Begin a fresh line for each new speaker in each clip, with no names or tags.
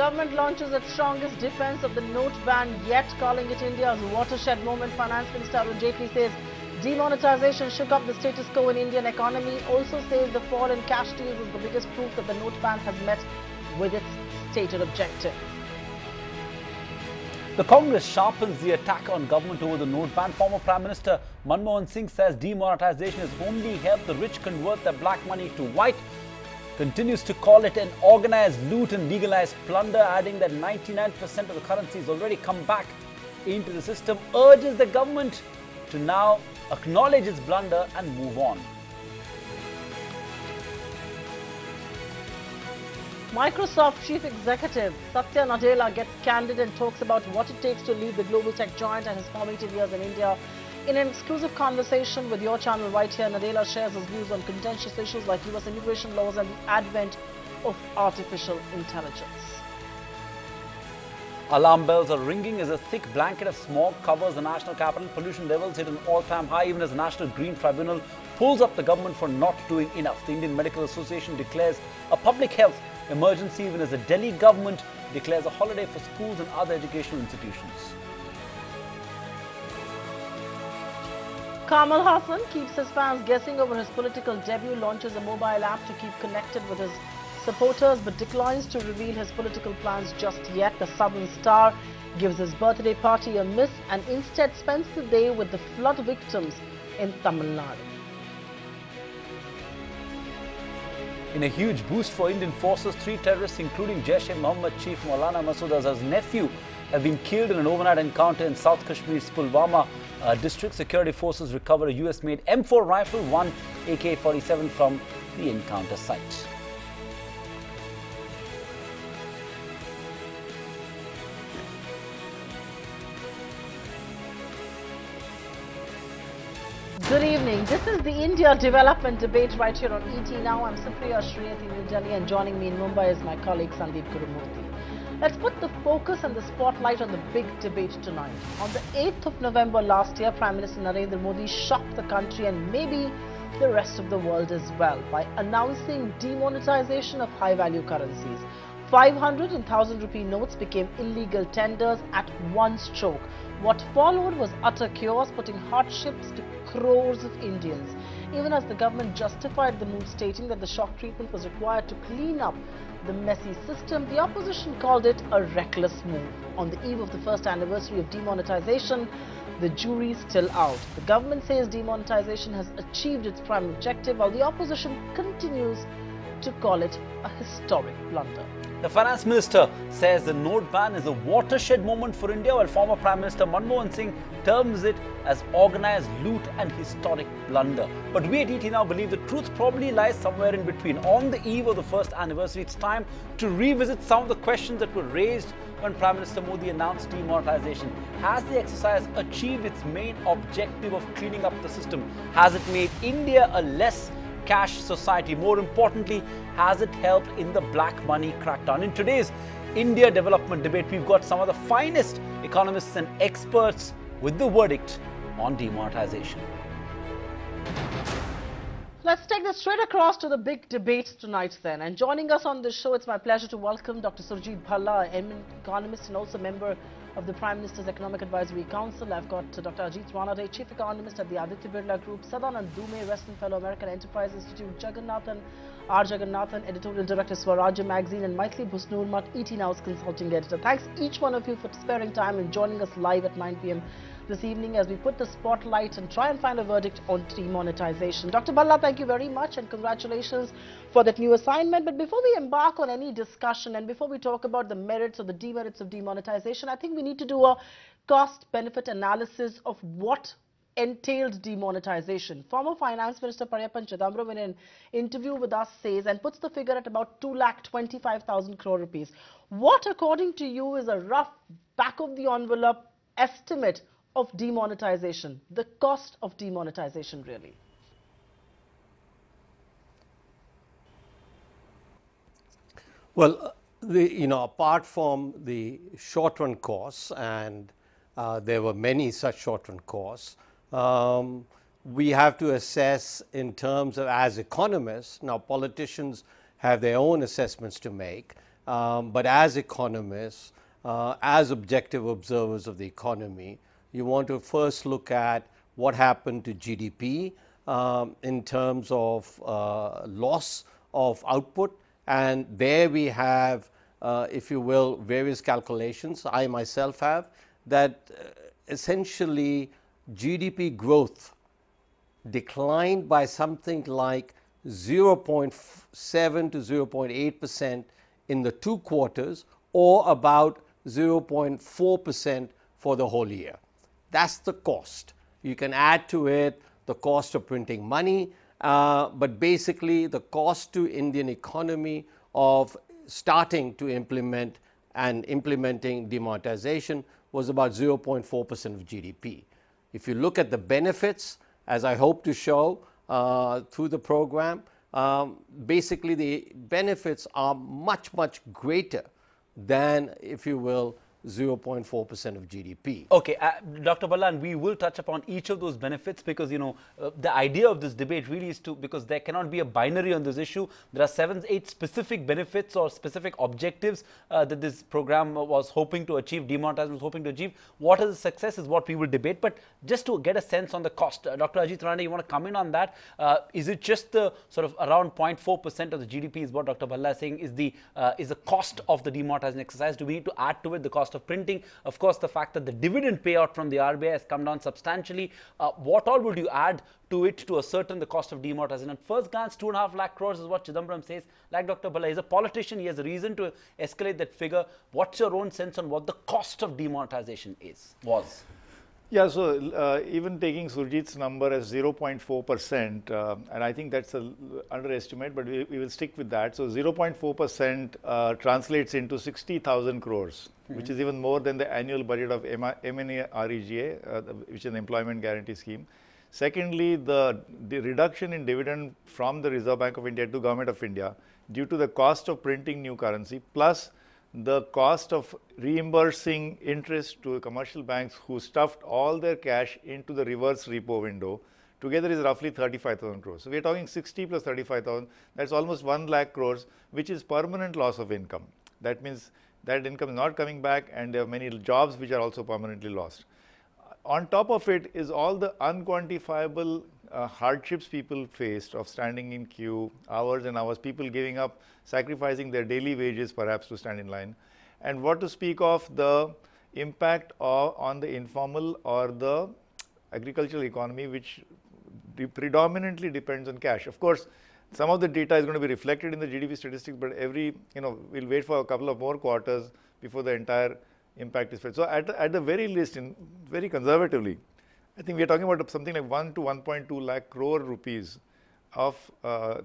government launches its strongest defense of the note ban yet, calling it India's watershed moment. Finance Minister FM Jaitley says demonetisation shook up the status quo in Indian economy. Also says the fall in cash deals is the biggest proof that the note ban has met with its stated objective.
The Congress sharpens the attack on government over the note ban. Former Prime Minister Manmohan Singh says demonetisation has only helped the rich convert their black money to white. Continues to call it an organised loot and legalised plunder, adding that 99% of the currency has already come back into the system. Urges the government to now acknowledge its blunder and move on.
Microsoft Chief Executive Satya Nadella gets candid and talks about what it takes to lead the global tech giant and his formative years in India. In an exclusive conversation with your channel right here, Nadella shares his views on contentious issues like US immigration laws and the advent of artificial intelligence.
Alarm bells are ringing as a thick blanket of smog covers the national capital. Pollution levels hit an all-time high even as the National Green Tribunal pulls up the government for not doing enough. The Indian Medical Association declares a public health emergency even as the Delhi government declares a holiday for schools and other educational institutions.
Kamal Hassan keeps his fans guessing over his political debut, launches a mobile app to keep connected with his supporters but declines to reveal his political plans just yet. The Southern Star gives his birthday party a miss and instead spends the day with the flood victims in Tamil Nadu.
In a huge boost for Indian forces, 3 terrorists including Jaish-e-Mohammed chief Maulana Masood Azhar's nephew have been killed in an overnight encounter in South Kashmir's Pulwama district. Security forces recovered a US-made M4 rifle, 1 AK-47 from the encounter site.
Good evening. This is the India Development Debate right here on ET Now. I'm Supriya, Shrinate in New Delhi, and joining me in Mumbai is my colleague Sandeep Gurumurthi. Let's put the focus and the spotlight on the big debate tonight. On the 8th of November last year, Prime Minister Narendra Modi shocked the country and maybe the rest of the world as well by announcing demonetisation of high-value currencies. 500 and 1,000 rupee notes became illegal tenders at one stroke. What followed was utter chaos, putting hardships to crores of Indians. Even as the government justified the move, stating that the shock treatment was required to clean up the messy system, the opposition called it a reckless move. On the eve of the first anniversary of demonetisation, the jury's still out. The government says demonetisation has achieved its prime objective, while the opposition continues to call it a historic blunder.
The Finance Minister says the note ban is a watershed moment for India, while former Prime Minister Manmohan Singh terms it as organised loot and historic blunder. But we at ET Now believe the truth probably lies somewhere in between. On the eve of the first anniversary, it's time to revisit some of the questions that were raised when Prime Minister Modi announced demonetisation. Has the exercise achieved its main objective of cleaning up the system? Has it made India a less cash society? More importantly, has it helped in the black money crackdown? In today's India Development Debate, we've got some of the finest economists and experts with the verdict on demonetisation.
Let's take this straight across to the big debate tonight then. And joining us on this show, it's my pleasure to welcome Dr. Surjit Bhalla, eminent economist and also member of the Prime Minister's Economic Advisory Council. I've got Dr. Ajit Ranade, Chief Economist at the Aditya Birla Group, Sadanand Dume, Western Fellow, American Enterprise Institute, Jagannathan, Editorial Director, Swarajya Magazine, and Maithili Bhusnurmat, ET Now's Consulting Editor. Thanks each one of you for sparing time and joining us live at 9 p.m. this evening as we put the spotlight and try and find a verdict on demonetisation. Dr. Bhalla, thank you very much and congratulations for that new assignment. But before we embark on any discussion and before we talk about the merits or the demerits of demonetisation, I think we need to do a cost-benefit analysis of what entailed demonetisation. Former Finance Minister Pariyappan Chidambaram in an interview with us says and puts the figure at about 2,25,000 crore rupees. What, according to you, is a rough back-of-the-envelope estimate of demonetisation, the cost of demonetisation really?
Well, apart from the short-run costs, and there were many such short-run costs, we have to assess in terms of, as economists, now politicians have their own assessments to make, but as economists, as objective observers of the economy, you want to first look at what happened to GDP in terms of loss of output, and there we have, if you will, various calculations. I myself have that essentially GDP growth declined by something like 0.7 to 0.8% in the 2 quarters, or about 0.4% for the whole year. That's the cost. You can add to it the cost of printing money, but basically the cost to Indian economy of starting to implement and implementing demonetization was about 0.4% of GDP. If you look at the benefits, as I hope to show through the program, basically the benefits are much, much greater than, if you will, 0.4% of GDP.
Okay, Dr. Ballan, we will touch upon each of those benefits, because, you know, the idea of this debate really is to, because there cannot be a binary on this issue. There are 7, 8 specific benefits or specific objectives that this program was hoping to achieve, demonetization was hoping to achieve. What is the success is what we will debate. But just to get a sense on the cost, Dr. Ajit Rana, you want to come in on that? Is it just the sort of around 0.4% of the GDP is what Dr. Balla is saying is the cost of the demonetization exercise? Do we need to add to it the cost of printing? Of course, the fact that the dividend payout from the RBI has come down substantially. What all would you add to it to ascertain the cost of demonetization? At first glance, 2.5 lakh crores is what Chidambaram says. Like Dr. Balla, he's a politician. He has a reason to escalate that figure. What's your own sense on what the cost of demonetization was?
Yeah, so even taking Surjit's number as 0.4%, and I think that's an underestimate, but we will stick with that. So 0.4% translates into 60,000 crores, which is even more than the annual budget of MNREGA, which is an employment guarantee scheme. Secondly, the reduction in dividend from the Reserve Bank of India to Government of India due to the cost of printing new currency, plus the cost of reimbursing interest to commercial banks who stuffed all their cash into the reverse repo window, together is roughly 35,000 crores. So we are talking 60 plus 35,000, that's almost 1 lakh crores, which is permanent loss of income. That means that income is not coming back, and there are many jobs which are also permanently lost. On top of it is all the unquantifiable hardships people faced of standing in queue, hours and hours, people giving up, sacrificing their daily wages perhaps to stand in line. And what to speak of the impact on the informal or the agricultural economy, which predominantly depends on cash. Of course, some of the data is going to be reflected in the GDP statistics, but we'll wait for a couple of more quarters before the entire impact is felt. So at the very least, very conservatively, I think we are talking about something like 1 to 1.2 lakh crore rupees of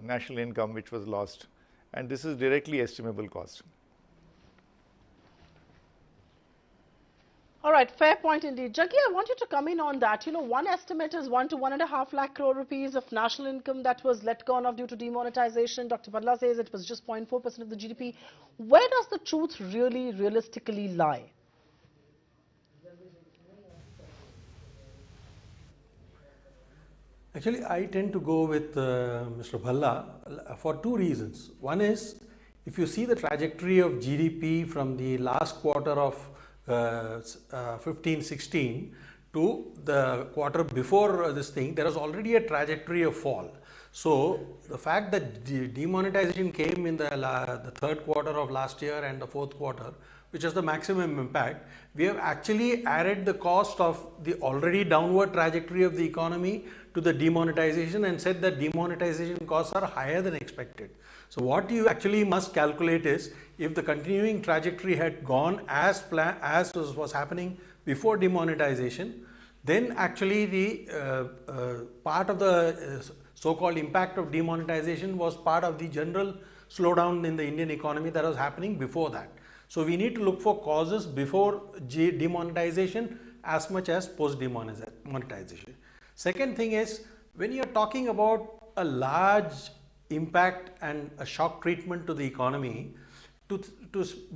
national income which was lost, and this is directly estimable cost.
All right, fair point indeed. Jaggi, I want you to come in on that. You know, one estimate is 1 to 1.5 lakh crore rupees of national income that was let go of due to demonetization. Dr. Balla says it was just 0.4% of the GDP. Where does the truth really realistically lie?
Actually, I tend to go with Mr. Balla for 2 reasons. One is, if you see the trajectory of GDP from the last quarter of 15-16 to the quarter before this thing, there was already a trajectory of fall. So the fact that the demonetization came in the 3rd quarter of last year and the 4th quarter, which is the maximum impact, we have actually added the cost of the already downward trajectory of the economy to the demonetization and said that demonetization costs are higher than expected. So what you actually must calculate is, if the continuing trajectory had gone as was happening before demonetization, then actually the part of the so-called impact of demonetization was part of the general slowdown in the Indian economy that was happening before that. So we need to look for causes before demonetization as much as post-demonetization. Second thing is, when you are talking about a large impact and a shock treatment to the economy, to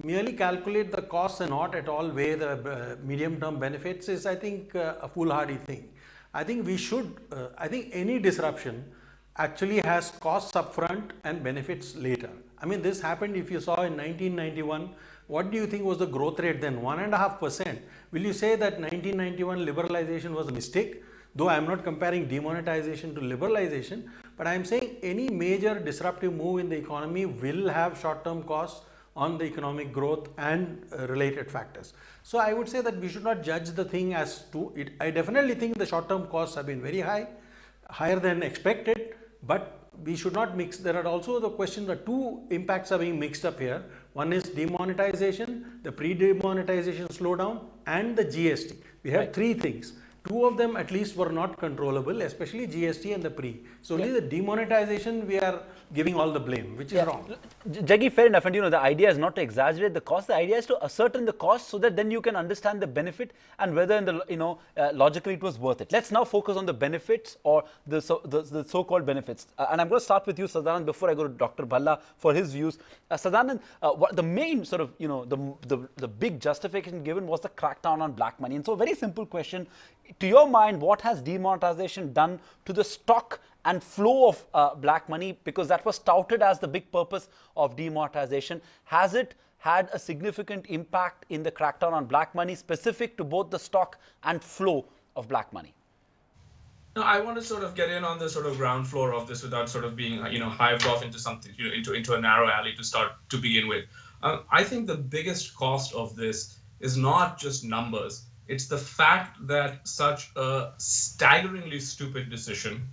merely calculate the costs and not at all weigh the medium-term benefits is, I think, a foolhardy thing. I think we should, I think any disruption actually has costs upfront and benefits later. I mean, this happened, if you saw in 1991, what do you think was the growth rate then? 1.5%. Will you say that 1991 liberalization was a mistake? Though I am not comparing demonetization to liberalization, but I am saying any major disruptive move in the economy will have short-term costs on the economic growth and related factors. So I would say that we should not judge the thing as to it. I definitely think the short-term costs have been very high, higher than expected, but we should not mix. There are also the question that two impacts are being mixed up here. One is demonetization, the pre-demonetization slowdown, and the GST. We have three things. Two of them at least were not controllable, especially GST and the pre. So only the demonetization we are giving all the blame, which is wrong.
Jaggi, fair enough. And the idea is not to exaggerate the cost. The idea is to ascertain the cost so that then you can understand the benefit and whether in the logically it was worth it. Let's now focus on the benefits or the so-called benefits. And I'm going to start with you, Sadanand, before I go to Dr. Bhalla for his views. Sadanand, the main sort of the big justification given was the crackdown on black money. And so, a very simple question. To your mind, what has demonetization done to the stock and flow of black money? Because that was touted as the big purpose of demonetization. Has it had a significant impact in the crackdown on black money specific to both the stock and flow of black money?
No, I want to sort of get in on the sort of ground floor of this without sort of being, hived off into something, into a narrow alley to start to begin with. I think the biggest cost of this is not just numbers. It's the fact that such a staggeringly stupid decision,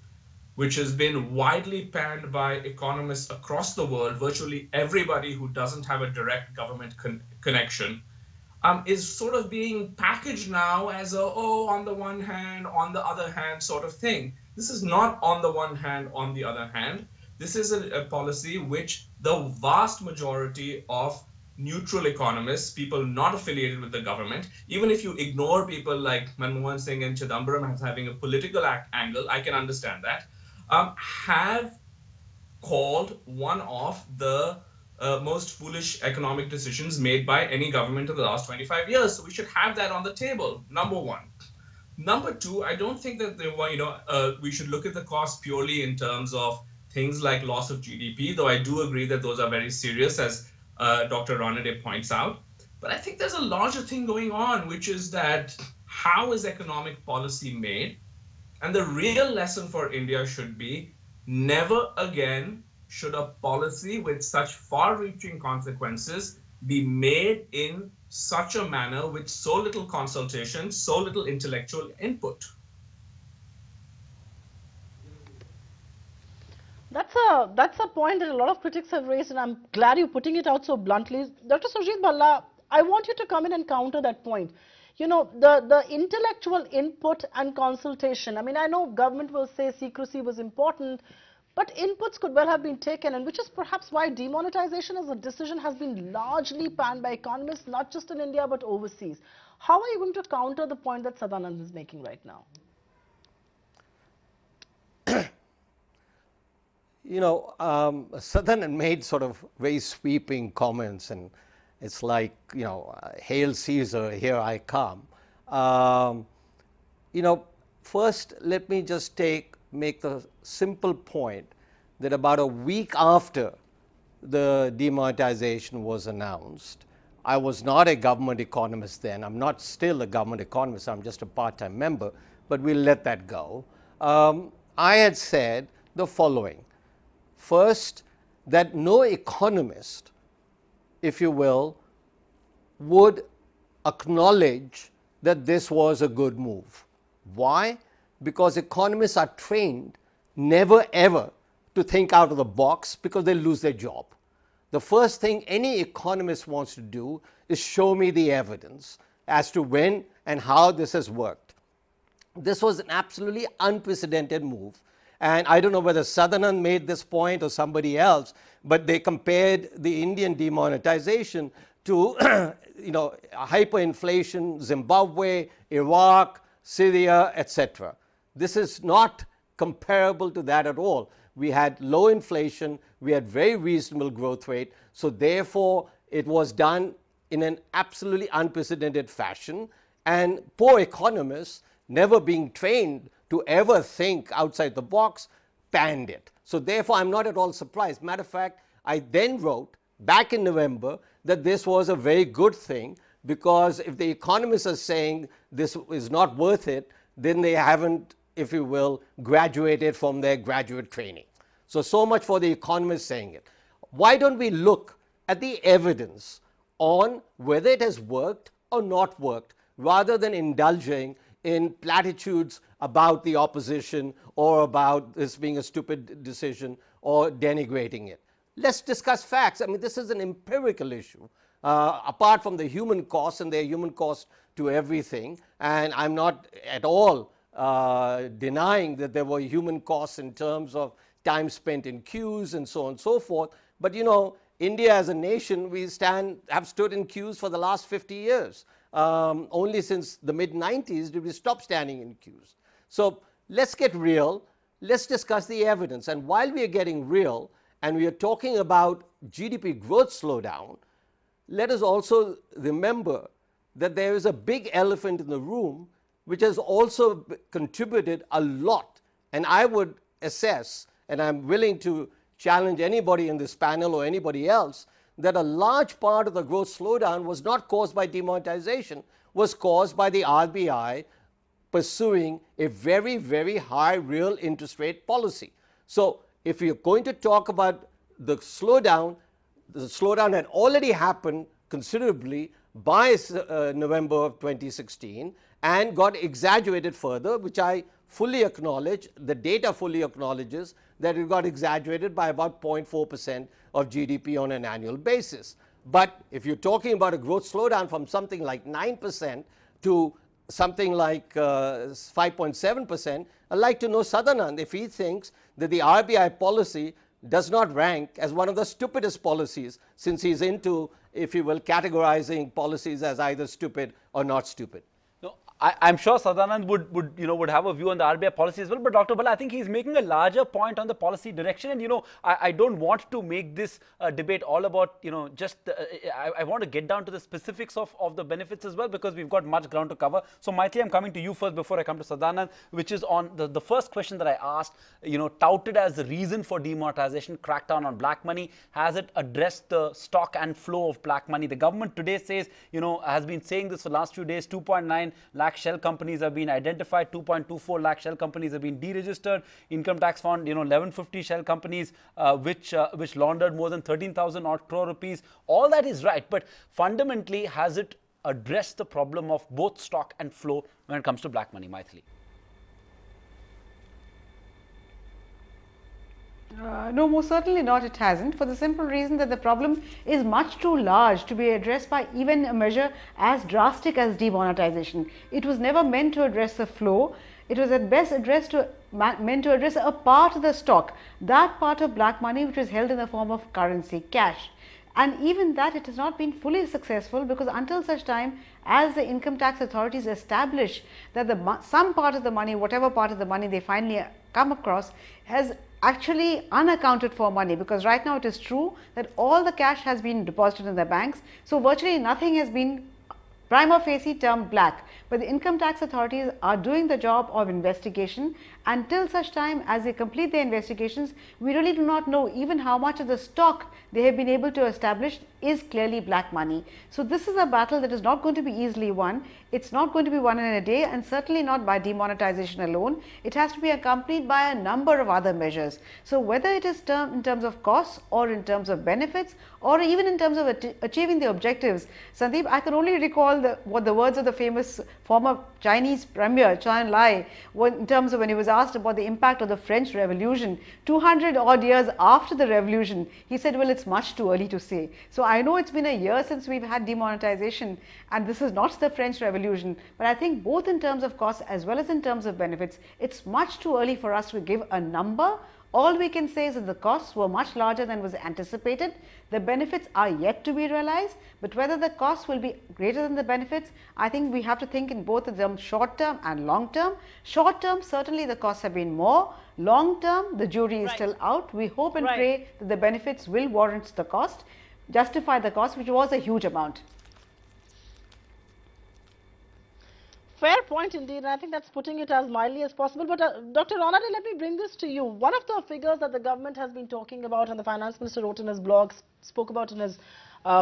which has been widely panned by economists across the world, virtually everybody who doesn't have a direct government connection, is sort of being packaged now as a, on the one hand, on the other hand sort of thing. This is not on the one hand, on the other hand. This is a policy which the vast majority of neutral economists, people not affiliated with the government, even if you ignore people like Manmohan Singh and Chidambaram as having a political angle, I can understand that, have called one of the most foolish economic decisions made by any government in the last 25 years. So we should have that on the table, number one. Number two, I don't think that we should look at the cost purely in terms of things like loss of GDP, though I do agree that those are very serious, as Dr. Ranade points out. But I think there's a larger thing going on, which is that how is economic policy made? And the real lesson for India should be never again should a policy with such far-reaching consequences be made in such a manner with so little consultation, so little intellectual input.
That's a point that a lot of critics have raised, and I'm glad you're putting it out so bluntly. Dr. Surjit Bhalla, I want you to come in and counter that point. The intellectual input and consultation. I mean, I know government will say secrecy was important, but inputs could well have been taken, and which is perhaps why demonetization as a decision has been largely panned by economists, not just in India, but overseas. How are you going to counter the point that Sadanand is making right now?
Sadanand made sort of very sweeping comments, and it's like, Hail Caesar, here I come. First, let me just make the simple point that about a week after the demonetization was announced, I was not a government economist then. I'm not still a government economist. I'm just a part-time member, but we'll let that go. I had said the following. First, that no economist, if you will, would acknowledge that this was a good move. Why? Because economists are trained never ever to think out of the box, because they lose their job. The first thing any economist wants to do is show me the evidence as to when and how this has worked. This was an absolutely unprecedented move. And I don't know whether Sadanand made this point or somebody else, but they compared the Indian demonetization to hyperinflation, Zimbabwe, Iraq, Syria, etc. This is not comparable to that at all. We had low inflation, we had very reasonable growth rate, so therefore it was done in an absolutely unprecedented fashion, and poor economists, never being trained to ever think outside the box, panned it. So therefore, I'm not at all surprised. Matter of fact, I then wrote back in November that this was a very good thing, because if the economists are saying this is not worth it, then they haven't, if you will, graduated from their graduate training. So much for the economists saying it. Why don't we look at the evidence on whether it has worked or not worked, rather than indulging in platitudes about the opposition or about this being a stupid decision or denigrating it? Let's discuss facts. I mean, this is an empirical issue. Apart from the human costs, and there are human costs to everything, and I'm not at all denying that there were human costs in terms of time spent in queues and so on and so forth. But you know, India as a nation, we have stood in queues for the last 50 years. Only since the mid-90s did we stop standing in queues. So let's get real. Let's discuss the evidence. And while we are getting real and we are talking about GDP growth slowdown, let us also remember that there is a big elephant in the room which has also contributed a lot. And I would assess, and I'm willing to challenge anybody in this panel or anybody else, that a large part of the growth slowdown was not caused by demonetization, was caused by the RBI pursuing a very, very high real interest rate policy. So if you're going to talk about the slowdown had already happened considerably by November of 2016 and got exaggerated further, which I fully acknowledge. The data fully acknowledges that it got exaggerated by about 0.4% of GDP on an annual basis. But if you're talking about a growth slowdown from something like 9% to something like 5.7%, I'd like to know Sadanand if he thinks that the RBI policy does not rank as one of the stupidest policies, since he's into, if you will, categorizing policies as either stupid or not stupid.
No, I'm sure Sadanand would have a view on the RBI policy as well, but Dr. Bala, I think he's making a larger point on the policy direction, and I don't want to make this debate all about just I want to get down to the specifics of the benefits as well, because we've got much ground to cover. So Maitree, I'm coming to you first before I come to Sadanand, which is on the first question that I asked, touted as the reason for demonetization, crackdown on black money. Has it addressed the stock and flow of black money? The government today says, has been saying this for the last few days, 2.9 lakh shell companies have been identified, 2.24 lakh shell companies have been deregistered. Income tax found 1150 shell companies which laundered more than 13,000 odd crore rupees. All that is right, but fundamentally, has it addressed the problem of both stock and flow when it comes to black money? Maitree.
No, most certainly not, it hasn't, for the simple reason that the problem is much too large to be addressed by even a measure as drastic as demonetization. It was never meant to address the flow. It was at best meant to address a part of the stock, that part of black money which is held in the form of currency, cash. And even that, it has not been fully successful, because until such time as the income tax authorities establish that some part of the money, whatever part of the money they finally come across, has actually unaccounted for money, because right now it is true that all the cash has been deposited in the banks, so virtually nothing has been prima facie termed black. But the income tax authorities are doing the job of investigation. Until such time as they complete their investigations, we really do not know even how much of the stock they have been able to establish is clearly black money. So this is a battle that is not going to be easily won. It's not going to be won in a day, and certainly not by demonetization alone. It has to be accompanied by a number of other measures. So whether it is in terms of costs or in terms of benefits or even in terms of achieving the objectives. Sandeep, I can only recall what the words of the famous former Chinese premier Chai Lai, in terms of when he was asked about the impact of the French Revolution 200 odd years after the revolution. He said, well, it's much too early to say. So I know it's been a year since we've had demonetization, and this is not the French Revolution, but I think both in terms of costs as well as in terms of benefits, it's much too early for us to give a number. All we can say is that the costs were much larger than was anticipated. The benefits are yet to be realized, but whether the costs will be greater than the benefits, I think we have to think in both of them, short term and long term. Short term, certainly the costs have been more. Long term, the jury is still out. We hope and pray that the benefits will warrant the cost, justify the cost, which was a huge amount.
fair point indeed, and I think that's putting it as mildly as possible. But Dr. Ronade, let me bring this to you. One of the figures that the government has been talking about, and the finance minister wrote in his blog, spoke about in his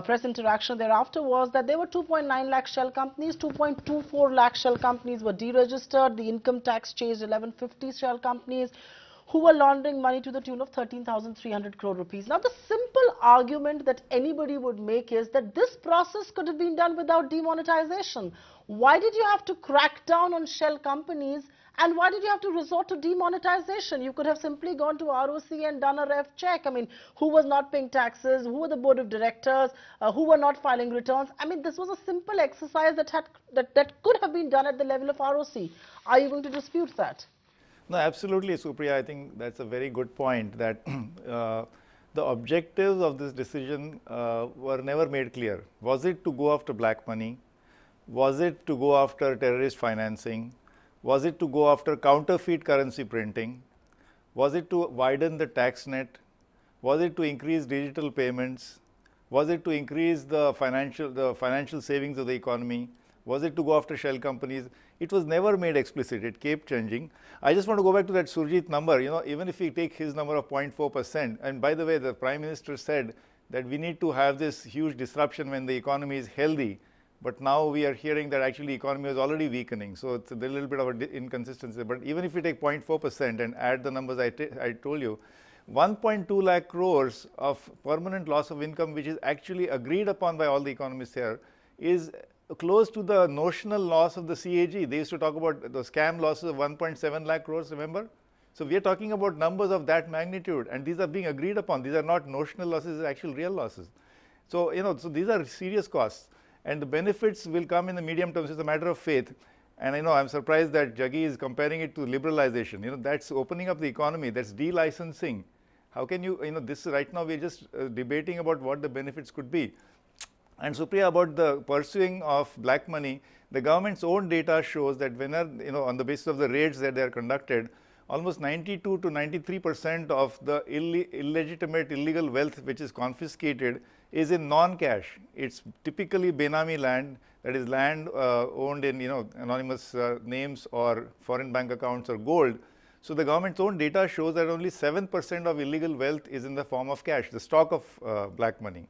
press interaction thereafter, was that there were 2.9 lakh shell companies, 2.24 lakh shell companies were deregistered, the income tax changed 1150 shell companies who were laundering money to the tune of 13,300 crore rupees. Now, the simple argument that anybody would make is that this process could have been done without demonetization. Why did you have to crack down on shell companies, and why did you have to resort to demonetization? You could have simply gone to ROC and done a ref check. I mean, who was not paying taxes, who were the board of directors, who were not filing returns. I mean, this was a simple exercise that could have been done at the level of ROC. Are you going to dispute that?
No, absolutely, Supriya. I think that's a very good point, that the objectives of this decision were never made clear. Was it to go after black money? Was it to go after terrorist financing? Was it to go after counterfeit currency printing? Was it to widen the tax net? Was it to increase digital payments? Was it to increase the financial savings of the economy? Was it to go after shell companies? It was never made explicit. It kept changing. I just want to go back to that Surjit number. You know, even if we take his number of 0.4%, and by the way, the Prime Minister said that we need to have this huge disruption when the economy is healthy. But now we are hearing that actually economy is already weakening. So it's a little bit of an inconsistency. But even if we take 0.4% and add the numbers I told you, 1.2 lakh crores of permanent loss of income, which is actually agreed upon by all the economists here, is close to the notional loss of the CAG. They used to talk about the scam losses of 1.7 lakh crores, remember? So we are talking about numbers of that magnitude, and these are being agreed upon. These are not notional losses, these are actual real losses. So, you know, so these are serious costs, and the benefits will come in the medium term. So it's a matter of faith. And I know I'm surprised that Jaggi is comparing it to liberalization. You know, that's opening up the economy, that's delicensing. How can you, you know, this right now we're just debating about what the benefits could be. And Supriya, about the pursuing of black money, the government's own data shows that when, you know, on the basis of the raids that they are conducted, almost 92 to 93% of the illegitimate illegal wealth which is confiscated is in non-cash. It's typically Benami land, that is land owned in, you know, anonymous names or foreign bank accounts or gold. So the government's own data shows that only 7% of illegal wealth is in the form of cash, the stock of black money.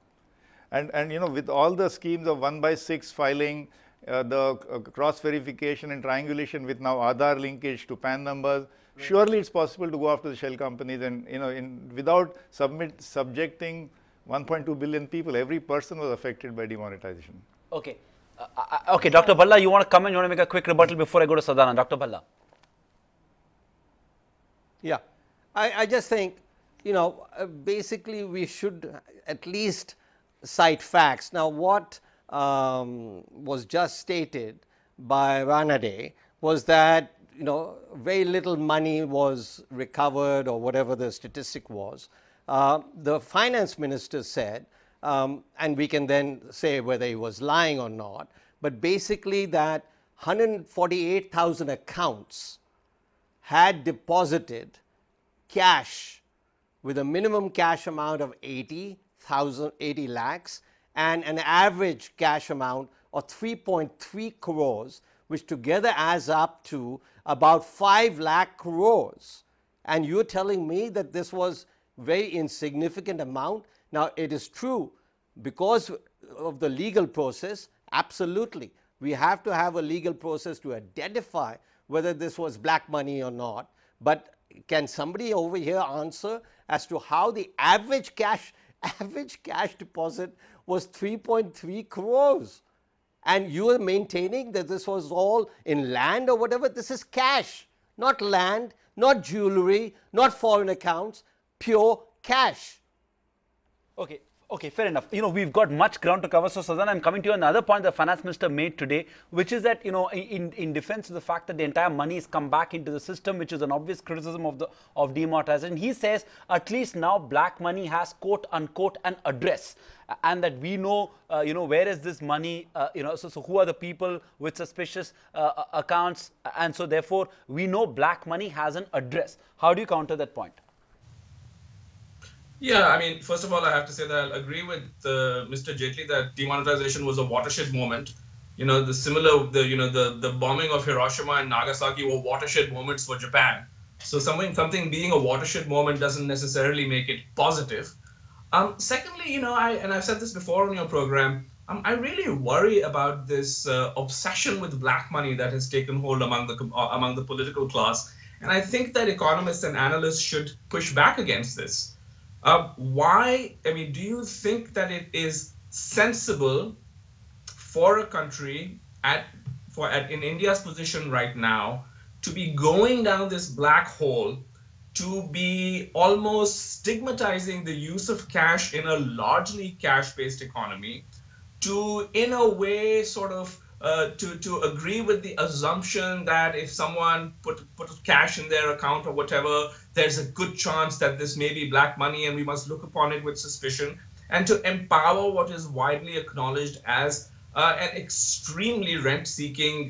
And you know, with all the schemes of 1/6 filing, the cross verification and triangulation with now Aadhaar linkage to PAN numbers, surely it's possible to go after the shell companies and, you know, without subjecting 1.2 billion people. Every person was affected by demonetization.
Okay. Okay, Dr. Bhalla, you want to come and you want to make a quick rebuttal before I go to Sadhana. Dr. Bhalla.
Yeah, I just think, you know, basically we should at least cite facts. Now, what was just stated by Ranade was that, you know, very little money was recovered or whatever the statistic was. The finance minister said, and we can then say whether he was lying or not, but basically that 148,000 accounts had deposited cash with a minimum cash amount of 80 lakhs and an average cash amount of 3.3 crores, which together adds up to about 5 lakh crores. And you're telling me that this was very insignificant amount? Now, it is true, because of the legal process, absolutely. We have to have a legal process to identify whether this was black money or not. But can somebody over here answer as to how the average cash deposit was 3.3 crores? And you are maintaining that this was all in land or whatever. This is cash, not land, not jewelry, not foreign accounts, pure cash.
Okay. Okay, fair enough. You know, we've got much ground to cover. So, Sadhana, I'm coming to you. Another point the finance minister made today, which is that, you know, in defense of the fact that the entire money has come back into the system, which is an obvious criticism of demonetization. He says at least now black money has quote unquote an address, and that we know, you know, where is this money, you know, so who are the people with suspicious accounts, and so therefore we know black money has an address. How do you counter that point?
Yeah, I mean, first of all, I have to say that I'll agree with Mr. Jaitley that demonetization was a watershed moment. the similar, the bombing of Hiroshima and Nagasaki were watershed moments for Japan. So something being a watershed moment doesn't necessarily make it positive. Secondly, and I've said this before on your program, I really worry about this obsession with black money that has taken hold among the political class. And I think that economists and analysts should push back against this. Why? I mean, do you think that it is sensible for a country in India's position right now to be going down this black hole, to be almost stigmatizing the use of cash in a largely cash-based economy, to in a way sort of to agree with the assumption that if someone put cash in their account or whatever, there's a good chance that this may be black money and we must look upon it with suspicion, and to empower what is widely acknowledged as an extremely rent-seeking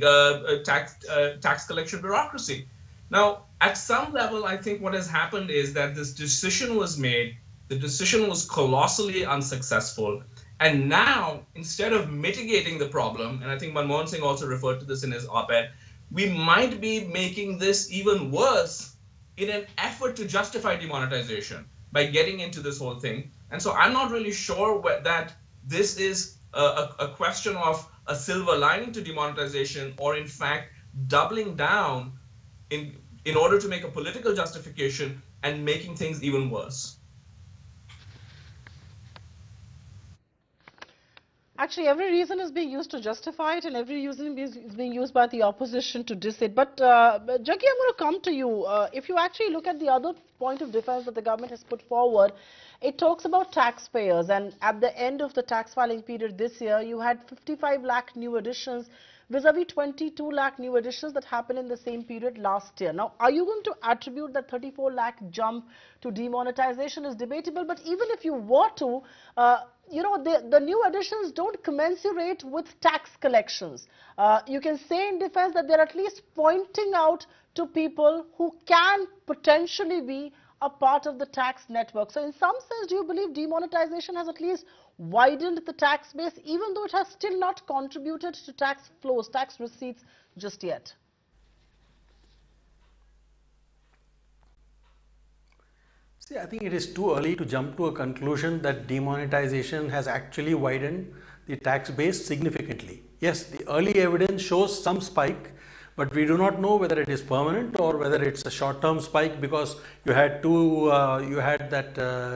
tax collection bureaucracy. Now, at some level, I think what has happened is that this decision was made, the decision was colossally unsuccessful, and now, instead of mitigating the problem, and I think Manmohan Singh also referred to this in his op-ed, we might be making this even worse in an effort to justify demonetization by getting into this whole thing. And so I'm not really sure that this is a question of a silver lining to demonetization, or in fact doubling down in order to make a political justification and making things even worse.
Actually, every reason is being used to justify it, and every reason is being used by the opposition to diss it. But Jaggi, I'm going to come to you. If you actually look at the other point of defense that the government has put forward, it talks about taxpayers, and at the end of the tax filing period this year, you had 55 lakh new additions vis-a-vis 22 lakh new additions that happened in the same period last year. Now, are you going to attribute that 34 lakh jump to demonetization? Is debatable, but even if you were to, the new additions don't commensurate with tax collections. You can say in defense that they're at least pointing out to people who can potentially be a part of the tax network. So in some sense, do you believe demonetization has at least widened the tax base, even though it has still not contributed to tax flows, tax receipts just yet?
See, I think it is too early to jump to a conclusion that demonetization has actually widened the tax base significantly. Yes, the early evidence shows some spike, but we do not know whether it is permanent or whether it's a short-term spike, because you had that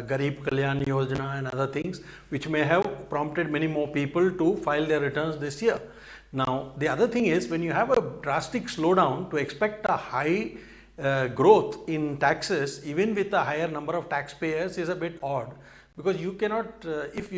Garib Kalyan Yojana and other things which may have prompted many more people to file their returns this year. Now, the other thing is, when you have a drastic slowdown, to expect a high growth in taxes even with a higher number of taxpayers is a bit odd, because you cannot, if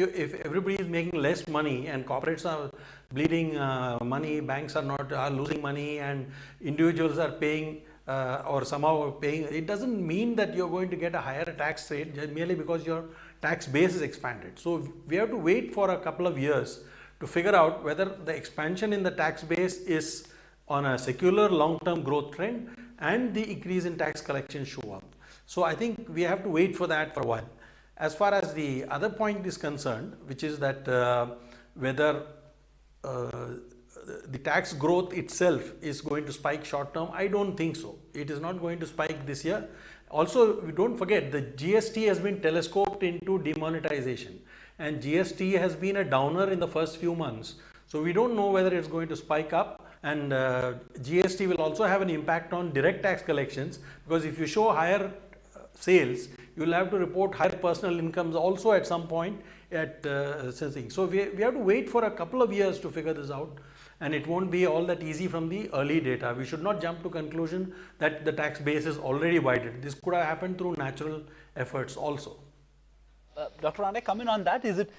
everybody is making less money and corporates are bleeding money, banks are losing money, and individuals are paying or somehow paying, it doesn't mean that you're going to get a higher tax rate merely because your tax base is expanded. So we have to wait for a couple of years to figure out whether the expansion in the tax base is on a secular long-term growth trend and the increase in tax collection show up. So I think we have to wait for that for a while. As far as the other point is concerned, which is that whether the tax growth itself is going to spike short term, I don't think so. It is not going to spike this year. Also, we don't forget the GST has been telescoped into demonetization, and GST has been a downer in the first few months. So we don't know whether it's going to spike up, and GST will also have an impact on direct tax collections, because if you show higher sales, you will have to report higher personal incomes also at some point at sensing. So we have to wait for a couple of years to figure this out, and it won't be all that easy from the early data. We should not jump to conclusion that the tax base is already widened. This could have happened through natural efforts also.
Dr. Rane, come in on that. Is it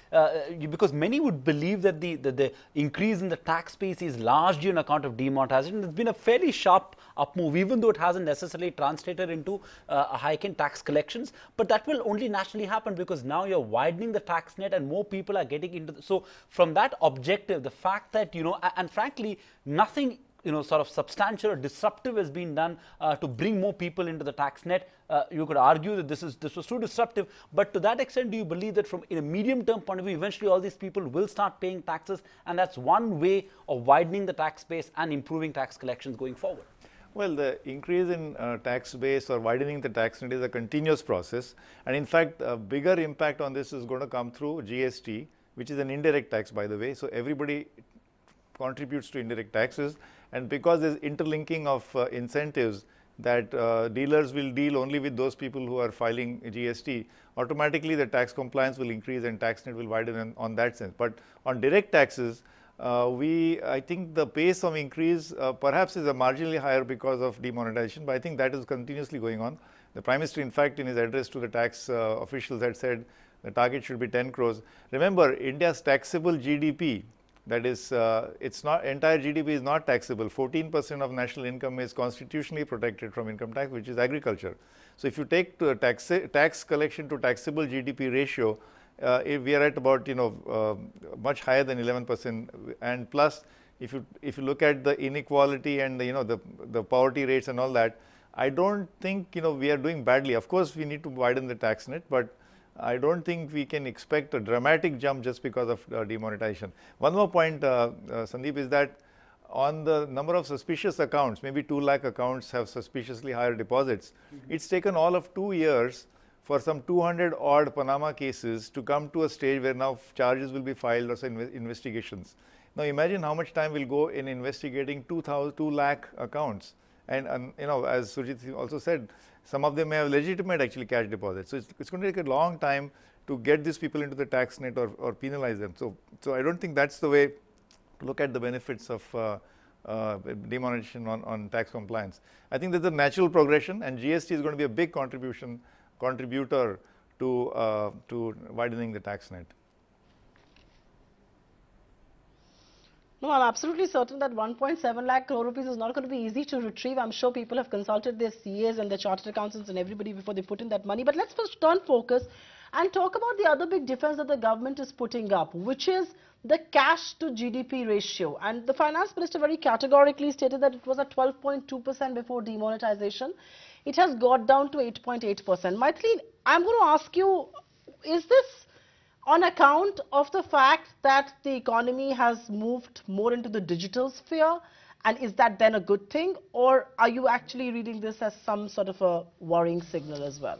because many would believe that the increase in the tax base is largely on account of demonetization? It's been a fairly sharp up move, even though it hasn't necessarily translated into a hike in tax collections. But that will only naturally happen because now you're widening the tax net and more people are getting into so from that objective, the fact that, and frankly, nothing sort of substantial or disruptive has been done to bring more people into the tax net. You could argue that this was too disruptive, but to that extent, do you believe that from in a medium-term point of view, eventually all these people will start paying taxes, and that's one way of widening the tax base and improving tax collections going forward?
Well, the increase in tax base or widening the tax net is a continuous process, and in fact, a bigger impact on this is going to come through GST, which is an indirect tax, by the way. So everybody contributes to indirect taxes, and because there's interlinking of incentives that dealers will deal only with those people who are filing GST, automatically the tax compliance will increase and tax net will widen on that sense. But on direct taxes, I think the pace of increase perhaps is a marginally higher because of demonetization, but I think that is continuously going on. The Prime Minister, in fact, in his address to the tax officials had said the target should be 10 crores. Remember, India's taxable GDP, that is, it's not, entire GDP is not taxable. 14% of national income is constitutionally protected from income tax, which is agriculture. So if you take to tax collection to taxable GDP ratio, we are at about much higher than 11%, and plus if you look at the inequality and the poverty rates and all that, I don't think we are doing badly. Of course, we need to widen the tax net, but I don't think we can expect a dramatic jump just because of demonetization. One more point, Sandeep, is that on the number of suspicious accounts, maybe 2 lakh accounts have suspiciously higher deposits. It's taken all of 2 years for some 200 odd Panama cases to come to a stage where now charges will be filed or some investigations. Now imagine how much time will go in investigating 2 lakh accounts. And as Surjit also said, some of them may have legitimate actually cash deposits. So it's going to take a long time to get these people into the tax net or penalize them. So I don't think that's the way to look at the benefits of demonetization on tax compliance. I think there's a natural progression, and GST is going to be a big contributor to widening the tax net.
No, I'm absolutely certain that 1.7 lakh crore rupees is not going to be easy to retrieve. I'm sure people have consulted their CAs and their chartered accountants and everybody before they put in that money. But let's first turn focus and talk about the other big difference that the government is putting up, which is the cash to GDP ratio. And the finance minister very categorically stated that it was at 12.2% before demonetization. It has got down to 8.8%. Maitreen, I'm going to ask you, is this on account of the fact that the economy has moved more into the digital sphere, and is that then a good thing, or are you actually reading this as some sort of a worrying signal as well?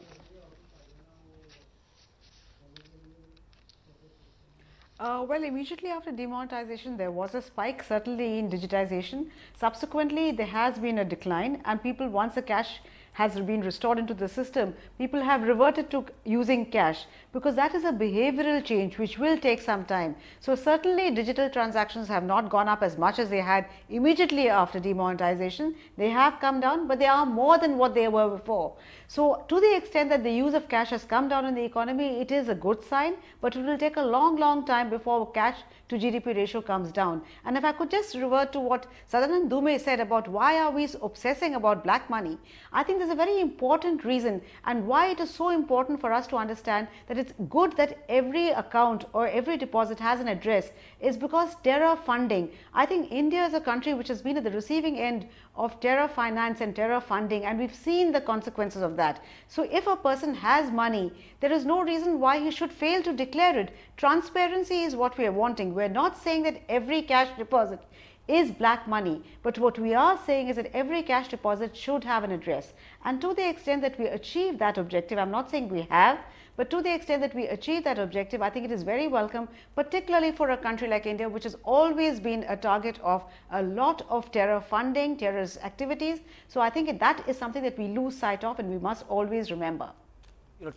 Well, immediately after demonetization, there was a spike certainly in digitization. Subsequently, there has been a decline, and people, once the cash has been restored into the system, people have reverted to using cash, because that is a behavioral change which will take some time. So certainly digital transactions have not gone up as much as they had immediately after demonetization. They have come down, but they are more than what they were before. So to the extent that the use of cash has come down in the economy, it is a good sign, but it will take a long time before cash to GDP ratio comes down. And if I could just revert to what Sadanand Dume said about why are we obsessing about black money, I think there's a very important reason, and why it is so important for us to understand that it's good that every account or every deposit has an address, is because terror funding. I think India is a country which has been at the receiving end of terror finance and terror funding, and we've seen the consequences of that. So if a person has money, there is no reason why he should fail to declare it. Transparency is what we are wanting. We're not saying that every cash deposit is black money, but what we are saying is that every cash deposit should have an address. And to the extent that we achieve that objective, I'm not saying we have, but to the extent that we achieve that objective, I think it is very welcome, particularly for a country like India, which has always been a target of a lot of terror funding, terrorist activities. So I think that is something that we lose sight of, and we must always remember.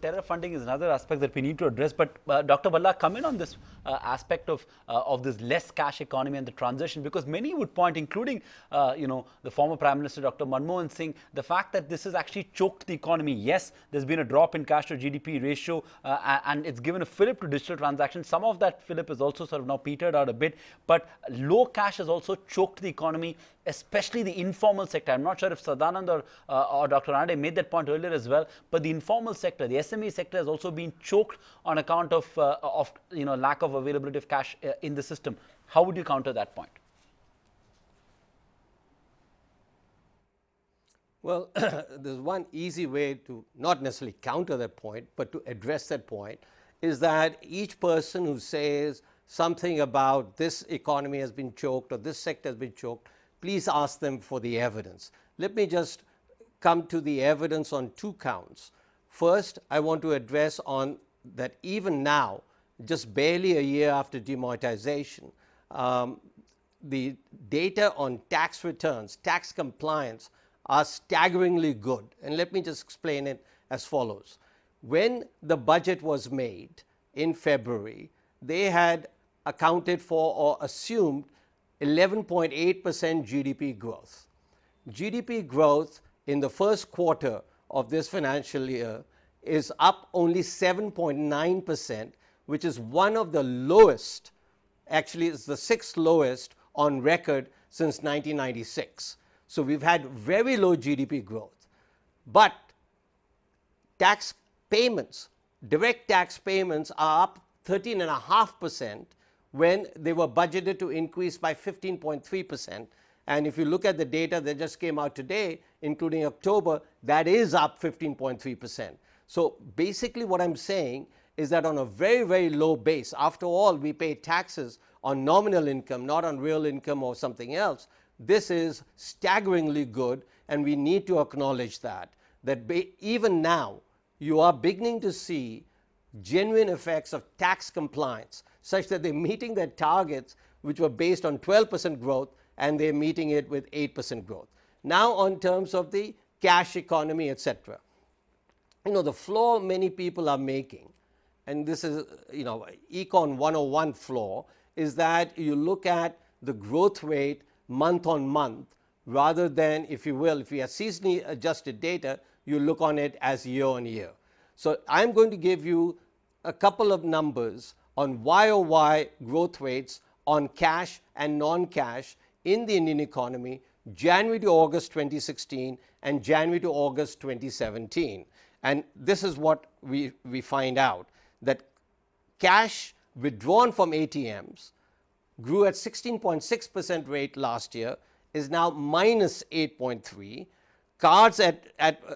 Terror funding is another aspect that we need to address. But Dr. Bhalla, come in on this aspect of this less cash economy and the transition, because many would point, including the former Prime Minister Dr. Manmohan Singh, the fact that this has actually choked the economy. Yes, there's been a drop in cash to GDP ratio, and it's given a fillip to digital transactions. Some of that fillip is also sort of now petered out a bit, but low cash has also choked the economy, especially the informal sector. I'm not sure if Sadanand or Dr. Ranade made that point earlier as well, but the informal sector, the SME sector, has also been choked on account of lack of availability of cash in the system. How would you counter that point?
Well, there's one easy way to not necessarily counter that point, but to address that point, is that each person who says something about this economy has been choked or this sector has been choked, please ask them for the evidence. Let me just come to the evidence on two counts. First, I want to address on that even now, just barely a year after demonetization, the data on tax returns, tax compliance are staggeringly good. And let me just explain it as follows. When the budget was made in February, they had accounted for or assumed 11.8% GDP growth. GDP growth in the first quarter of this financial year is up only 7.9%, which is one of the lowest, actually it's the sixth lowest on record since 1996. So we've had very low GDP growth, but tax payments, direct tax payments are up 13.5% when they were budgeted to increase by 15.3%. And if you look at the data that just came out today, including October, that is up 15.3%. So basically what I'm saying is that on a very, very low base, after all, we pay taxes on nominal income, not on real income or something else. This is staggeringly good, and we need to acknowledge that even now, you are beginning to see genuine effects of tax compliance, such that they're meeting their targets, which were based on 12% growth, and they're meeting it with 8% growth. Now, on terms of the cash economy, etc., the flaw many people are making, and this is, Econ 101 flaw, is that you look at the growth rate month on month, rather than, if you will, if you have seasonally adjusted data, you look on it as year on year. So I'm going to give you a couple of numbers on YOY growth rates on cash and non-cash in the Indian economy, January to August 2016 and January to August 2017. And this is what we find out, that cash withdrawn from ATMs grew at 16.6% rate last year, is now minus 8.3. Cards at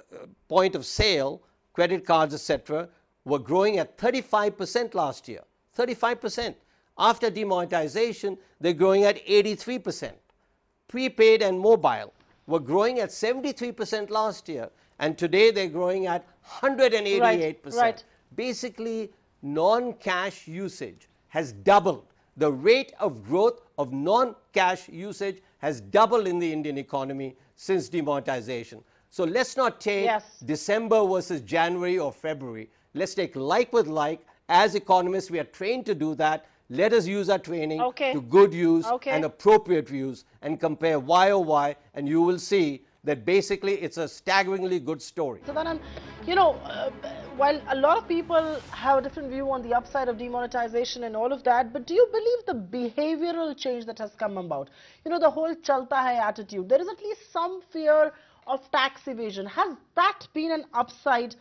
point of sale, credit cards, etc., were growing at 35% last year, 35%. After demonetization, they're growing at 83%. Prepaid and mobile were growing at 73% last year, and today they're growing at 188%.
Right.
Basically, non-cash usage has doubled. The rate of growth of non-cash usage has doubled in the Indian economy since demonetization. So let's not take December versus January or February. Let's take like with like. As economists, we are trained to do that. Let us use our training to good use and appropriate use and compare YOY, and you will see that basically it's a staggeringly good story.
So then, while a lot of people have a different view on the upside of demonetization and all of that, but do you believe the behavioral change that has come about, the whole chalta hai attitude, there is at least some fear of tax evasion. Has that been an upside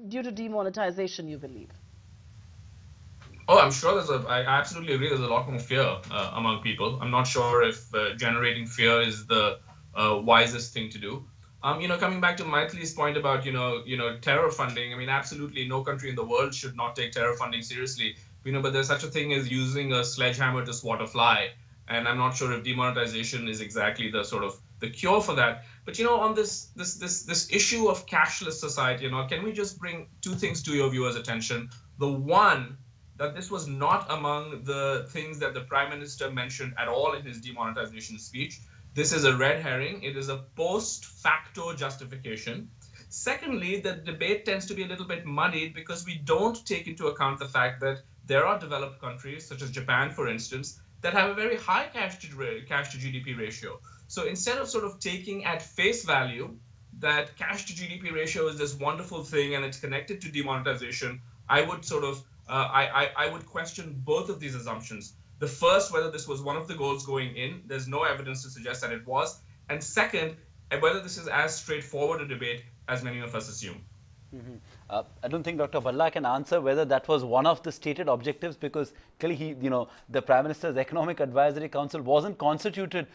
due to demonetization, you believe?
Oh, I'm sure I absolutely agree there's a lot more fear among people. I'm not sure if generating fear is the wisest thing to do. Coming back to Jaitley's point about, terror funding, I mean, absolutely no country in the world should not take terror funding seriously. But there's such a thing as using a sledgehammer to swat a fly. And I'm not sure if demonetization is exactly the sort of the cure for that. But, on this issue of cashless society, can we just bring two things to your viewers' attention? The one, that this was not among the things that the Prime Minister mentioned at all in his demonetization speech. This is a red herring. It is a post facto justification. Secondly, the debate tends to be a little bit muddied because we don't take into account the fact that there are developed countries, such as Japan, for instance, that have a very high cash to GDP ratio. So instead of sort of taking at face value that cash to GDP ratio is this wonderful thing and it's connected to demonetization, I would sort of I would question both of these assumptions. The first, whether this was one of the goals going in, there's no evidence to suggest that it was. And second, whether this is as straightforward a debate as many of us assume.
I don't think Dr. Bhalla can answer whether that was one of the stated objectives, because clearly the Prime Minister's Economic Advisory Council wasn't constituted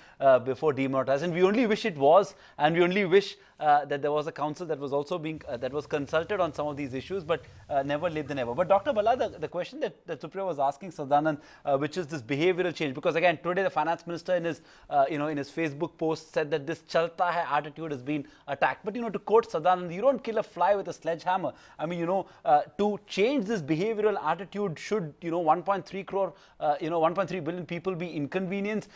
before demonetisation. We only wish it was, and we only wish that there was a council that was also being that was consulted on some of these issues, but never later than ever. But Dr. Bhalla, the question that Supriya was asking Sadanand, which is this behavioural change, because again today the Finance Minister in his in his Facebook post said that this chalta hai attitude has been attacked. But to quote Sadanand, you don't kill a fly with a sledgehammer. I mean, to change this behavioural attitude, should 1.3 crore, 1.3 billion people be inconvenienced?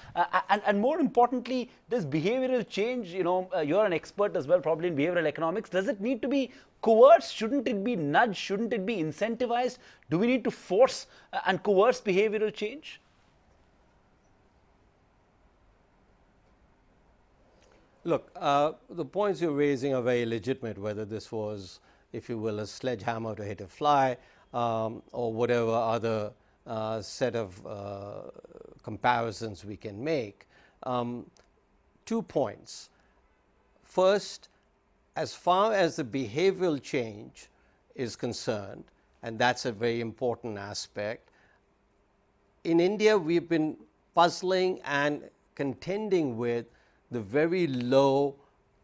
And more importantly, does behavioural change, you're an expert as well probably in behavioural economics, does it need to be coerced? Shouldn't it be nudged? Shouldn't it be incentivized? Do we need to force and coerce behavioural change?
Look, the points you're raising are very legitimate, whether this was, if you will, a sledgehammer to hit a fly, or whatever other set of comparisons we can make. 2 points. First, as far as the behavioral change is concerned, and that's a very important aspect, in India we've been puzzling and contending with the very low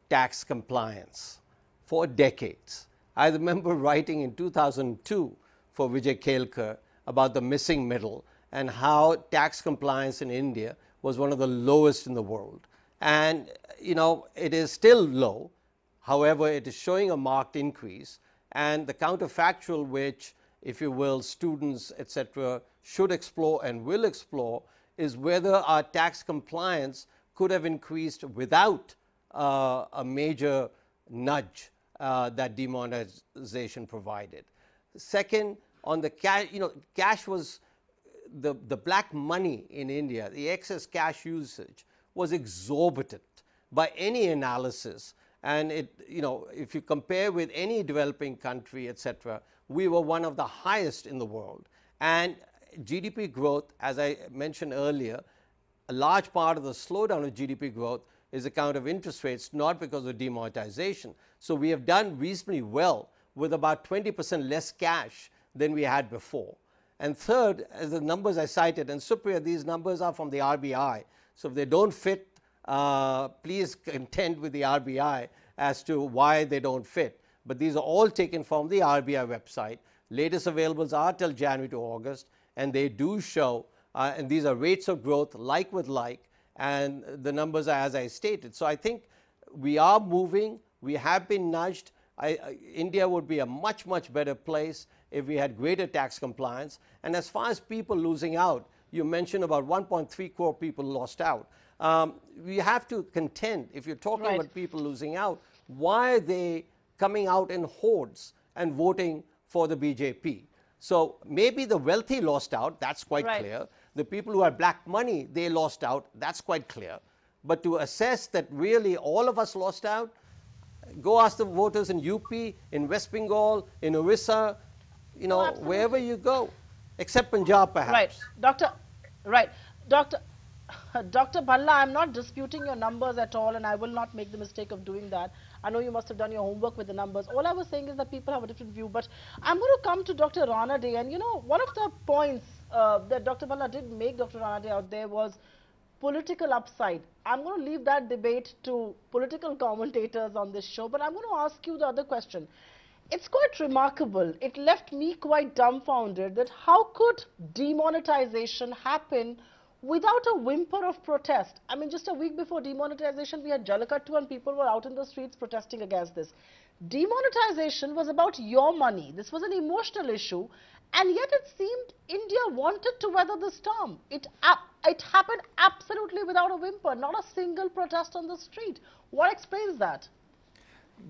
tax compliance for decades. I remember writing in 2002 for Vijay Kelkar about the missing middle and how tax compliance in India was one of the lowest in the world. And it is still low. However, it is showing a marked increase, and the counterfactual, which, if you will, students, etc., should explore and will explore, is whether our tax compliance could have increased without a major nudge that demonetisation provided. Second, on the cash, cash was the black money in India, the excess cash usage was exorbitant by any analysis. And if you compare with any developing country, etc., we were one of the highest in the world. And GDP growth, as I mentioned earlier, a large part of the slowdown of GDP growth is account of interest rates, not because of demonetisation. So we have done reasonably well with about 20% less cash than we had before. And third, as the numbers I cited, and Supriya, these numbers are from the RBI. So if they don't fit, please contend with the RBI as to why they don't fit. But these are all taken from the RBI website. Latest availables are till January to August, and they do show, and these are rates of growth like with like, and the numbers are as I stated. So I think we are moving, we have been nudged. India would be a much, much better place if we had greater tax compliance. And as far as people losing out, you mentioned about 1.3 crore people lost out. We have to contend, if you're talking about people losing out, why are they coming out in hordes and voting for the BJP? So maybe the wealthy lost out, that's quite clear. The people who had black money, they lost out, that's quite clear. But to assess that really all of us lost out, go ask the voters in UP, in West Bengal, in Orissa, wherever you go, except Punjab perhaps.
Dr. Bhalla, I'm not disputing your numbers at all, and I will not make the mistake of doing that. I know you must have done your homework with the numbers. All I was saying is that people have a different view. But I'm going to come to Dr. Ranade, and one of the points that Dr. Bhalla did make, Dr. Ranade, out there was political upside. I'm going to leave that debate to political commentators on this show, but I'm going to ask you the other question. It's quite remarkable. It left me quite dumbfounded that how could demonetization happen without a whimper of protest? I mean, just a week before demonetization, we had Jalakattu and people were out in the streets protesting against this. Demonetization was about your money. This was an emotional issue, and yet it seemed India wanted to weather the storm. It happened absolutely without a whimper, not a single protest on the street. What explains that?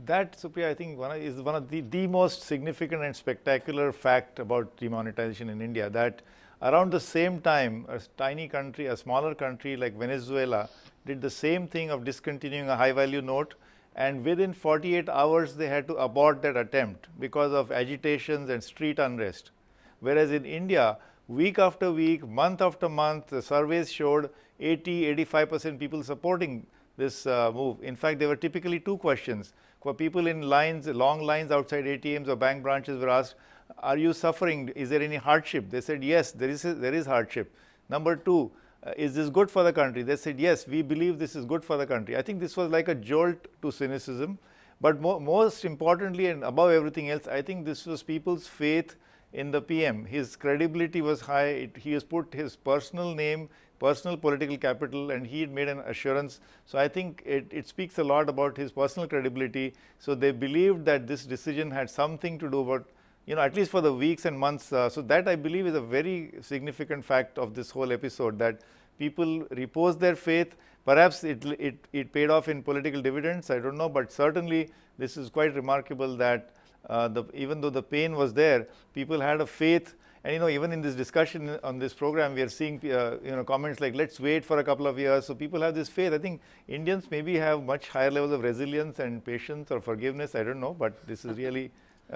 That, Supriya, I think is one of the most significant and spectacular fact about demonetization in India, that around the same time, a tiny country, a smaller country like Venezuela did the same thing of discontinuing a high-value note, and within 48 hours they had to abort that attempt because of agitations and street unrest. Whereas in India, week after week, month after month, the surveys showed 80–85% people supporting this move. In fact, there were typically two questions. people in lines, long lines outside ATMs or bank branches were asked, are you suffering? Is there any hardship? They said, yes, there is hardship. Number two, is this good for the country? They said, yes, we believe this is good for the country. I think this was like a jolt to cynicism. But most importantly and above everything else, I think this was people's faith in the PM. His credibility was high. He has put his personal name, personal political capital, and he had made an assurance. So I think it speaks a lot about his personal credibility. So they believed that this decision had something to do with, at least for the weeks and months. So that, I believe, is a very significant fact of this whole episode, that people reposed their faith. Perhaps it paid off in political dividends, I don't know, but certainly this is quite remarkable that even though the pain was there, people had a faith. And even in this discussion on this program, we are seeing comments like, let's wait for a couple of years. So people have this faith. I think Indians maybe have much higher levels of resilience and patience or forgiveness, I don't know, but this is really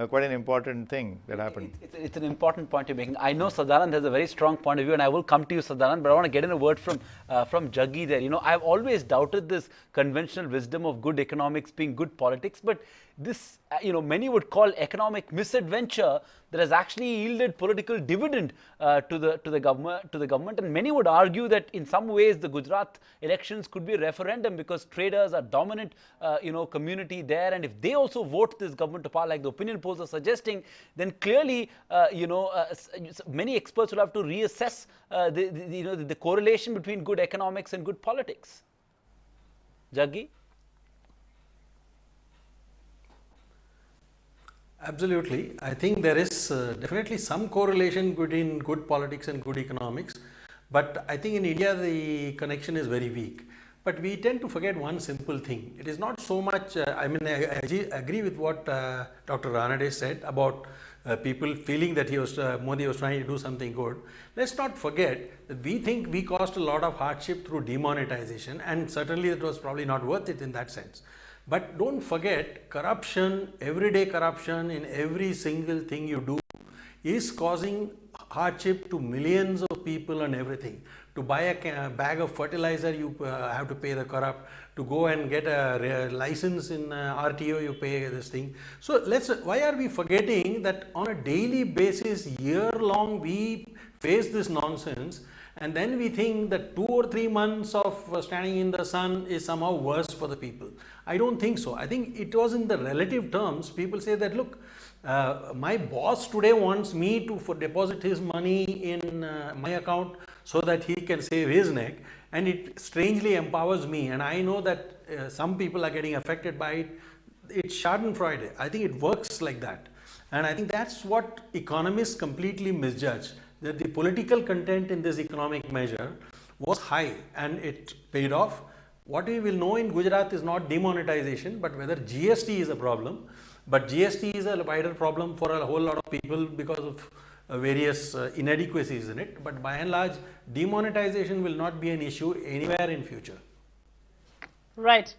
quite an important thing that happened.
It's an important point you're making. I know Sadanand has a very strong point of view, and I will come to you, Sadanand, but I want to get in a word from Jaggi there. I've always doubted this conventional wisdom of good economics being good politics, but this, many would call economic misadventure that has actually yielded political dividend to the government, and many would argue that in some ways the Gujarat elections could be a referendum because traders are dominant, community there, and if they also vote this government to power, like the opinion polls are suggesting, then clearly, many experts will have to reassess the correlation between good economics and good politics. Jaggi?
Absolutely. I think there is definitely some correlation between good politics and good economics. But I think in India, the connection is very weak. But we tend to forget one simple thing. It is not so much, I agree with what Dr. Ranade said about people feeling that Modi was trying to do something good. Let's not forget that we think we caused a lot of hardship through demonetization, and certainly it was probably not worth it in that sense. But don't forget, corruption, everyday corruption in every single thing you do is causing hardship to millions of people and everything. To buy a bag of fertilizer, you have to pay the corrupt. To go and get a license in RTO, you pay this thing. So why are we forgetting that on a daily basis, year-long, we face this nonsense, and then we think that 2 or 3 months of standing in the sun is somehow worse for the people. I don't think so. I think it was in the relative terms. People say that, look, my boss today wants me to deposit his money in my account so that he can save his neck, and it strangely empowers me. And I know that some people are getting affected by it. It's Schadenfreude. I think it works like that. And I think that's what economists completely misjudge, that the political content in this economic measure was high and it paid off. What we will know in Gujarat is not demonetization, but whether GST is a problem. But GST is a wider problem for a whole lot of people because of various inadequacies in it. But by and large, demonetization will not be an issue anywhere in future.
Right.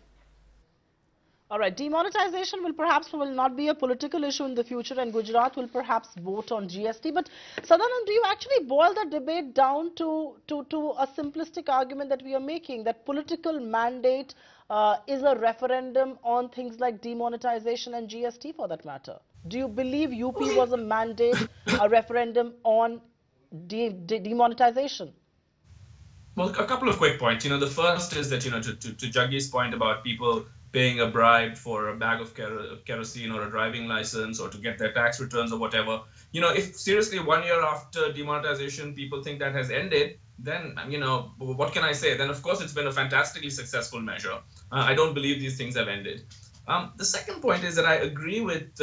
All right, demonetization will not be a political issue in the future, and Gujarat will perhaps vote on GST. But Sadanand, do you actually boil the debate down to a simplistic argument that we are making, that political mandate is a referendum on things like demonetization and GST for that matter? Do you believe UP was a mandate, a referendum on demonetization?
Well, a couple of quick points. The first is that, to Jaggi's point about people paying a bribe for a bag of kerosene or a driving license or to get their tax returns or whatever. If seriously 1 year after demonetization people think that has ended, then, what can I say? Then of course it's been a fantastically successful measure. I don't believe these things have ended. The second point is that I agree with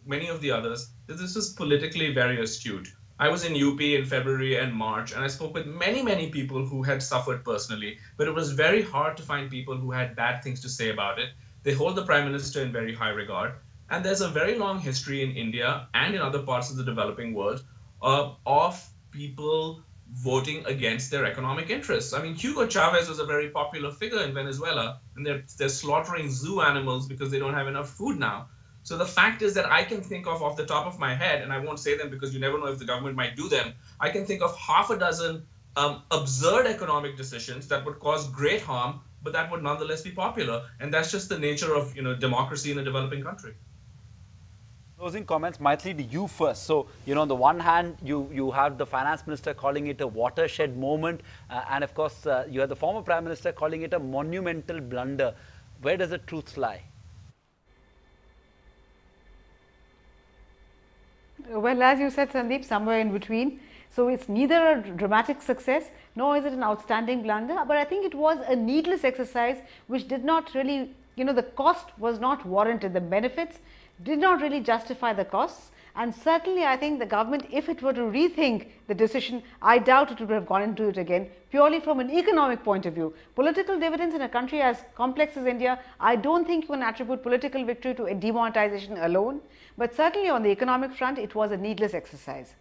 many of the others that this is politically very astute. I was in UP in February and March, and I spoke with many people who had suffered personally, but it was very hard to find people who had bad things to say about it. They hold the Prime Minister in very high regard, and there's a very long history in India and in other parts of the developing world of people voting against their economic interests. I mean, Hugo Chavez was a very popular figure in Venezuela, and they're slaughtering zoo animals because they don't have enough food now. So the fact is that I can think of off the top of my head, and I won't say them because you never know if the government might do them, I can think of half a dozen absurd economic decisions that would cause great harm, but that would nonetheless be popular. And that's just the nature of democracy in a developing country.
Closing comments, Maithili, to you first. So, on the one hand, you have the finance minister calling it a watershed moment, and of course, you have the former prime minister calling it a monumental blunder. Where does the truth lie?
Well, as you said, Sandeep, somewhere in between. So it's neither a dramatic success, nor is it an outstanding blunder, but I think it was a needless exercise which did not really, the cost was not warranted. The benefits did not really justify the costs, and certainly I think the government, if it were to rethink the decision, I doubt it would have gone into it again, purely from an economic point of view. Political dividends in a country as complex as India, I don't think you can attribute political victory to a demonetisation alone, but certainly on the economic front, it was a needless exercise.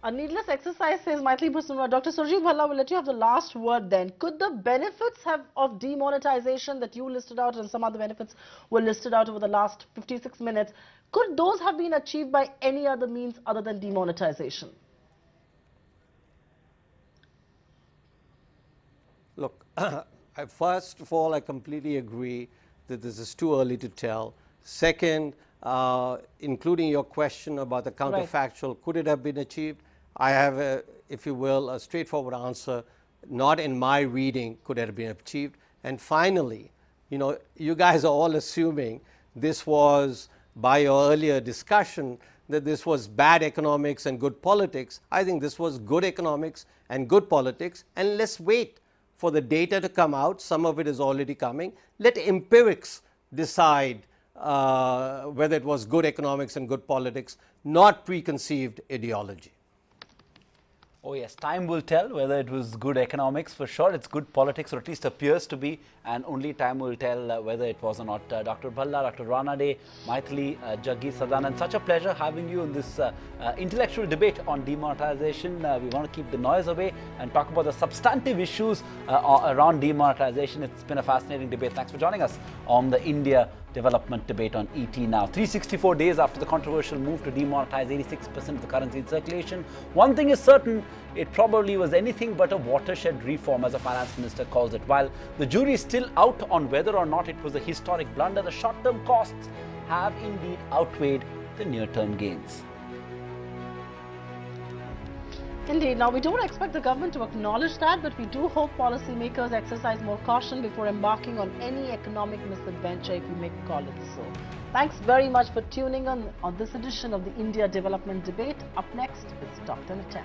A needless exercise, says Maithili Bhusumra. Dr. Surjit Bhalla, will let you have the last word then. Could the benefits of demonetisation that you listed out and some other benefits were listed out over the last 56 minutes, could those have been achieved by any other means other than demonetisation?
Look, first of all, I completely agree that this is too early to tell. Second, including your question about the counterfactual, could it have been achieved? I have, if you will, a straightforward answer. Not in my reading could it have been achieved. And finally, you guys are all assuming this was, by your earlier discussion, that this was bad economics and good politics. I think this was good economics and good politics, and let's wait for the data to come out. Some of it is already coming. Let empirics decide whether it was good economics and good politics, not preconceived ideology.
Oh yes, time will tell whether it was good economics. For sure, it's good politics, or at least appears to be, and only time will tell whether it was or not. Dr. Bhalla, Dr. Ranade, Maithili, Jaggi, Sadanand, such a pleasure having you in this intellectual debate on demonetisation. We want to keep the noise away and talk about the substantive issues around demonetisation. It's been a fascinating debate. Thanks for joining us on the India Development Debate on ET Now. 364 days after the controversial move to demonetize 86% of the currency in circulation, one thing is certain, it probably was anything but a watershed reform, as the finance minister calls it. While the jury is still out on whether or not it was a historic blunder, the short-term costs have indeed outweighed the near-term gains.
Indeed. Now, we don't expect the government to acknowledge that, but we do hope policymakers exercise more caution before embarking on any economic misadventure, if you may call it so. Thanks very much for tuning in on this edition of the India Development Debate. Up next is Top 10 at 10.